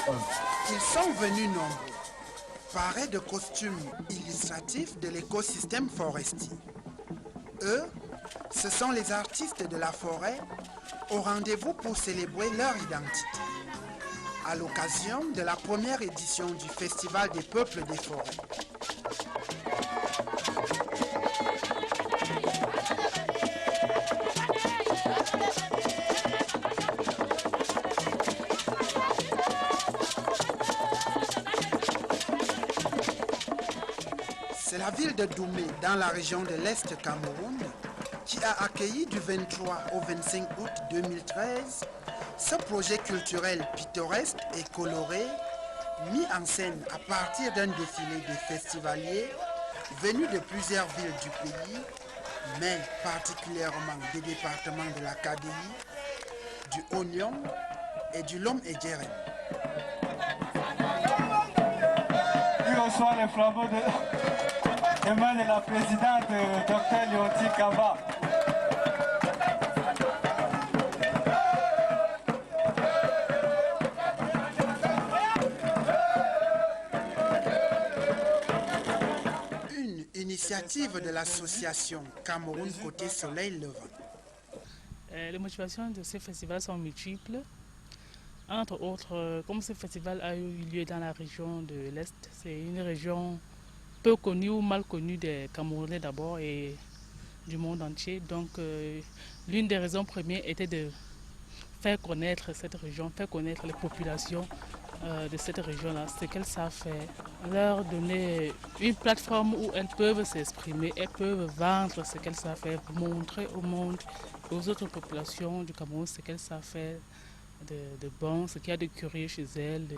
Ils sont venus nombreux, parés de costumes illustratifs de l'écosystème forestier. Eux, ce sont les artistes de la forêt au rendez-vous pour célébrer leur identité. À l'occasion de la première édition du Festival des peuples des forêts. C'est la ville de Doumé, dans la région de l'Est Cameroun, qui a accueilli du 23 au 25 août 2013 ce projet culturel pittoresque et coloré, mis en scène à partir d'un défilé de festivaliers venus de plusieurs villes du pays, mais particulièrement des départements de la KDI, du Oignon et du Lom-et-Djeren. Il reçoit les flambeaux de main de la présidente Dr Leonti Kamba. Initiative de l'association Cameroun Côté Soleil Levant. Les motivations de ces festivals sont multiples. Entre autres, comme ce festival a eu lieu dans la région de l'Est, c'est une région peu connue ou mal connue des Camerounais d'abord et du monde entier. Donc l'une des raisons premières était de faire connaître cette région, faire connaître les populations de cette région-là, ce qu'elles savent faire, leur donner une plateforme où elles peuvent s'exprimer, elles peuvent vendre ce qu'elles savent faire, montrer au monde et aux autres populations du Cameroun ce qu'elles savent faire de bon, ce qu'il y a de curieux chez elles.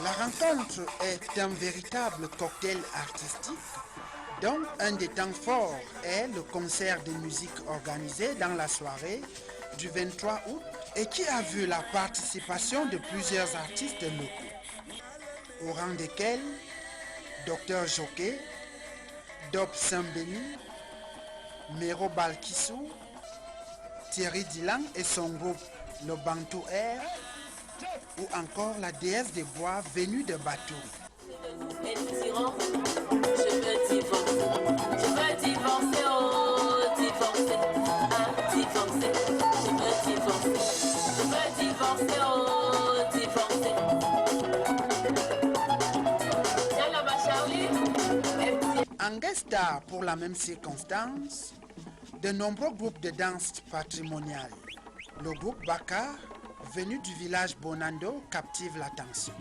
La rencontre est un véritable cocktail artistique dont un des temps forts est le concert de musique organisé dans la soirée du 23 août et qui a vu la participation de plusieurs artistes locaux, au rang desquels Dr Joké, Dob Sambeni, Mero Balkissou, Thierry Dilan et son groupe le Bantou Air, ou encore la déesse des bois venue de Batouri. En guest star pour la même circonstance, de nombreux groupes de danse patrimoniale. Le groupe Baka, venu du village Bonando, captive l'attention.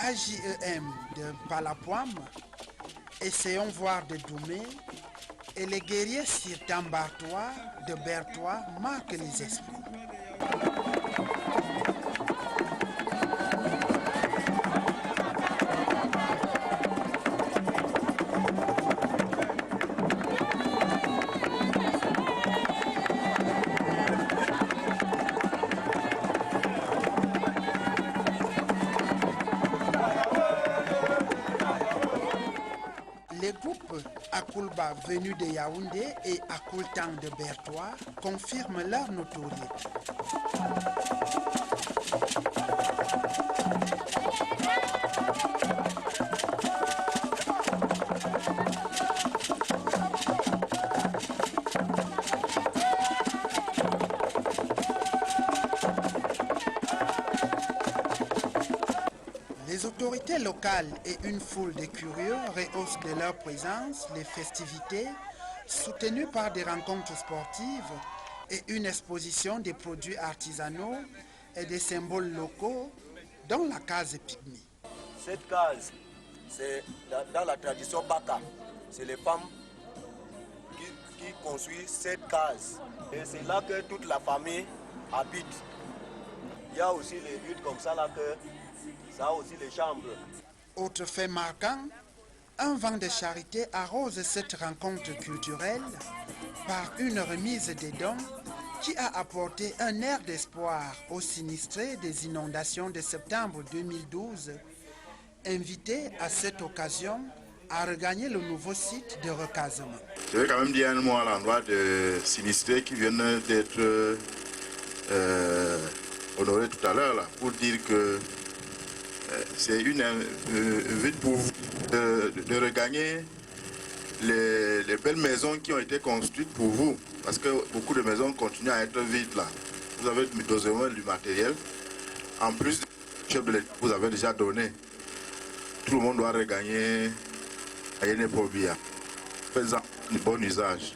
AJEM de Palapoam, Essayons voir de Doumé et les guerriers Sirtambartois de Bertois marquent les esprits. Les groupes Akulba venus de Yaoundé et Akultang de Bertois confirment leur notoriété. Les autorités locales et une foule de curieux rehaussent de leur présence les festivités soutenues par des rencontres sportives et une exposition des produits artisanaux et des symboles locaux, dont la case pygmée. Cette case, c'est dans la tradition Baka. C'est les femmes qui construit cette case. Et c'est là que toute la famille habite. Il y a aussi les huttes comme ça là que ça a aussi les chambres. Autre fait marquant, un vent de charité arrose cette rencontre culturelle par une remise des dons qui a apporté un air d'espoir aux sinistrés des inondations de septembre 2012, invités à cette occasion à regagner le nouveau site de recasement. Je vais quand même dire un mot à l'endroit des sinistrés qui viennent d'être honorés tout à l'heure là, pour dire que c'est une invite pour vous de regagner les belles maisons qui ont été construites pour vous. Parce que beaucoup de maisons continuent à être vides là. Vous avez besoin du matériel. En plus, vous avez déjà donné. Tout le monde doit regagner à Pobia. Faisant du bon usage.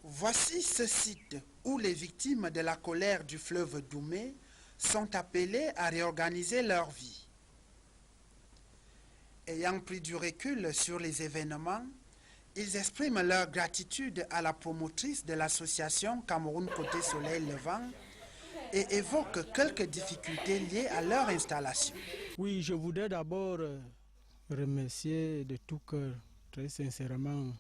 Voici ce site où les victimes de la colère du fleuve Doumé sont appelées à réorganiser leur vie. Ayant pris du recul sur les événements, ils expriment leur gratitude à la promotrice de l'association Cameroun Côté Soleil Levant et évoquent quelques difficultés liées à leur installation. Oui, je voudrais d'abord remercier de tout cœur, très sincèrement,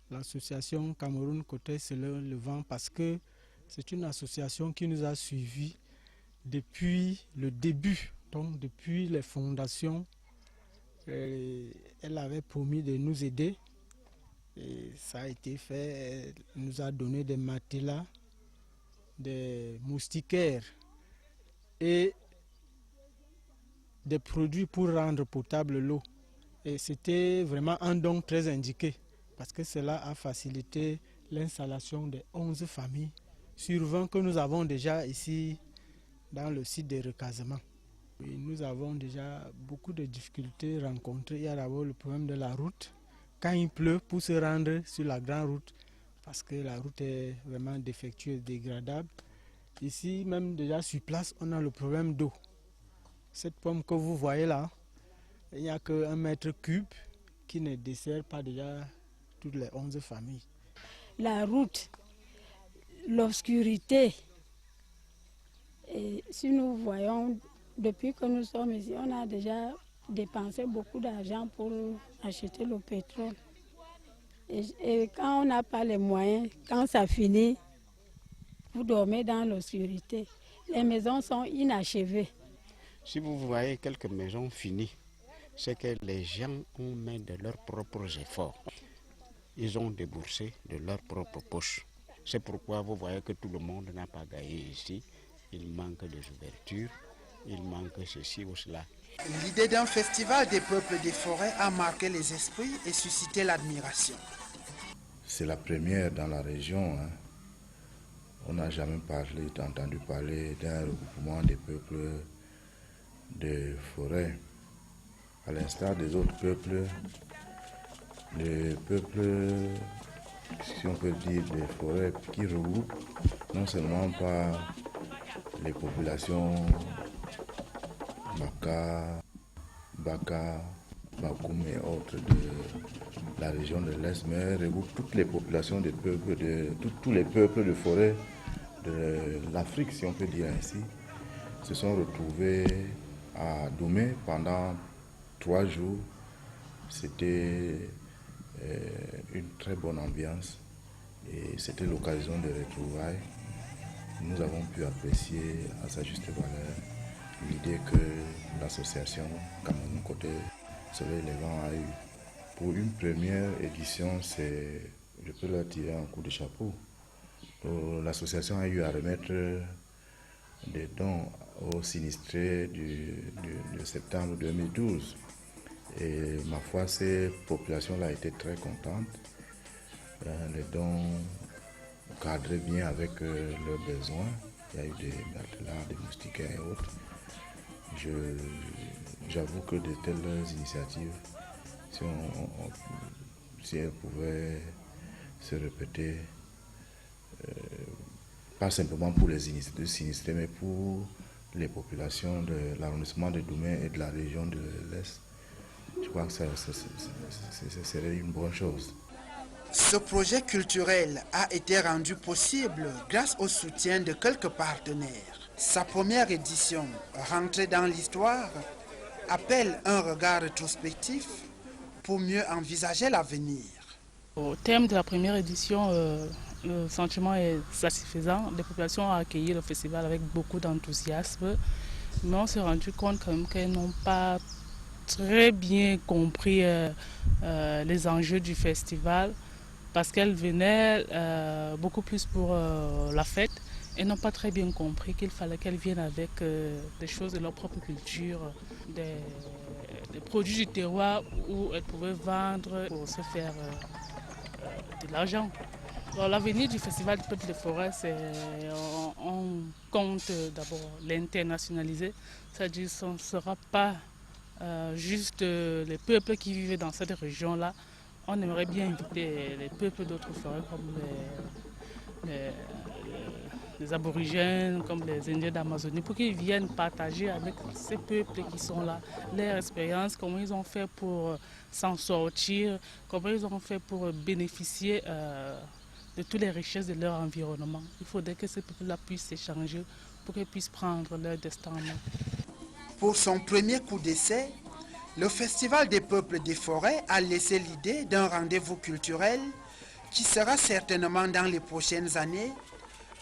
l'association Cameroun Côté Soleil Levant parce que c'est une association qui nous a suivis depuis le début, donc depuis les fondations. Elle avait promis de nous aider. Et ça a été fait, elle nous a donné des matelas, des moustiquaires et des produits pour rendre potable l'eau. Et c'était vraiment un don très indiqué parce que cela a facilité l'installation de 11 familles sur 20 que nous avons déjà ici dans le site de recasement. Et nous avons déjà beaucoup de difficultés rencontrées. Il y a d'abord le problème de la route. Quand il pleut, pour se rendre sur la grande route, parce que la route est vraiment défectueuse, dégradable. Ici, même déjà sur place, on a le problème d'eau. Cette pomme que vous voyez là, il n'y a qu'un mètre cube qui ne dessert pas déjà toutes les 11 familles. La route, l'obscurité, et si nous voyons, depuis que nous sommes ici, on a déjà dépensé beaucoup d'argent pour acheter le pétrole. Et quand on n'a pas les moyens, quand ça finit, vous dormez dans l'obscurité. Les maisons sont inachevées. Si vous voyez quelques maisons finies, c'est que les gens ont mis de leurs propres efforts. Ils ont déboursé de leur propre poche. C'est pourquoi vous voyez que tout le monde n'a pas gagné ici. Il manque des ouvertures, il manque ceci ou cela. L'idée d'un festival des peuples des forêts a marqué les esprits et suscité l'admiration. C'est la première dans la région. On n'a jamais entendu parler d'un regroupement des peuples de forêt. À l'instar des autres peuples, les peuples, si on peut dire, des forêts qui regroupent non seulement pas les populations Baka, Bakoum et autres de la région de l'Est, mais regroupe toutes les populations des peuples, tous les peuples de forêt de l'Afrique, si on peut dire ainsi, se sont retrouvés à Doumé pendant 3 jours. C'était une très bonne ambiance et c'était l'occasion de retrouvailles. Nous avons pu apprécier à sa juste valeur l'idée que l'association Cameroun Côté Soleil Levant a eue. Pour une première édition, je peux leur tirer un coup de chapeau. L'association a eu à remettre des dons aux sinistrés de septembre 2012. Et ma foi, ces populations-là étaient très contentes. Les dons cadraient bien avec leurs besoins. Il y a eu des matelas, des moustiquaires et autres. J'avoue que de telles initiatives, si elles pouvaient se répéter, pas simplement pour les sinistrés, mais pour les populations de l'arrondissement de Doumé et de la région de l'Est, je crois que ce serait une bonne chose. Ce projet culturel a été rendu possible grâce au soutien de quelques partenaires. Sa première édition, rentrée dans l'histoire, appelle un regard rétrospectif pour mieux envisager l'avenir. Au terme de la première édition, le sentiment est satisfaisant. Les populations ont accueilli le festival avec beaucoup d'enthousiasme, mais on s'est rendu compte quand même qu'elles n'ont pas très bien compris les enjeux du festival, parce qu'elles venaient beaucoup plus pour la fête et n'ont pas très bien compris qu'il fallait qu'elles viennent avec des choses de leur propre culture, des produits du terroir où elles pouvaient vendre pour se faire de l'argent. L'avenir du Festival du Peuple des Forêts, c'est on compte d'abord l'internationaliser, c'est-à-dire que ce ne sera pas juste les peuples qui vivent dans cette région-là. On aimerait bien inviter les peuples d'autres forêts comme les aborigènes, comme les Indiens d'Amazonie, pour qu'ils viennent partager avec ces peuples qui sont là leur expérience, comment ils ont fait pour s'en sortir, comment ils ont fait pour bénéficier de toutes les richesses de leur environnement. Il faudrait que ces peuples-là puissent s'échanger pour qu'ils puissent prendre leur destin en main. Pour son premier coup d'essai, le Festival des peuples des forêts a laissé l'idée d'un rendez-vous culturel qui sera certainement dans les prochaines années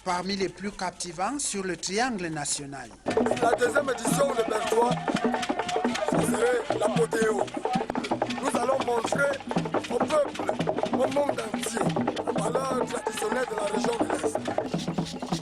parmi les plus captivants sur le triangle national. La deuxième édition de Bertois, ce serait l'apothéose. Nous allons montrer au peuple, au monde entier, les valeurs traditionnelles de la région de l'Est.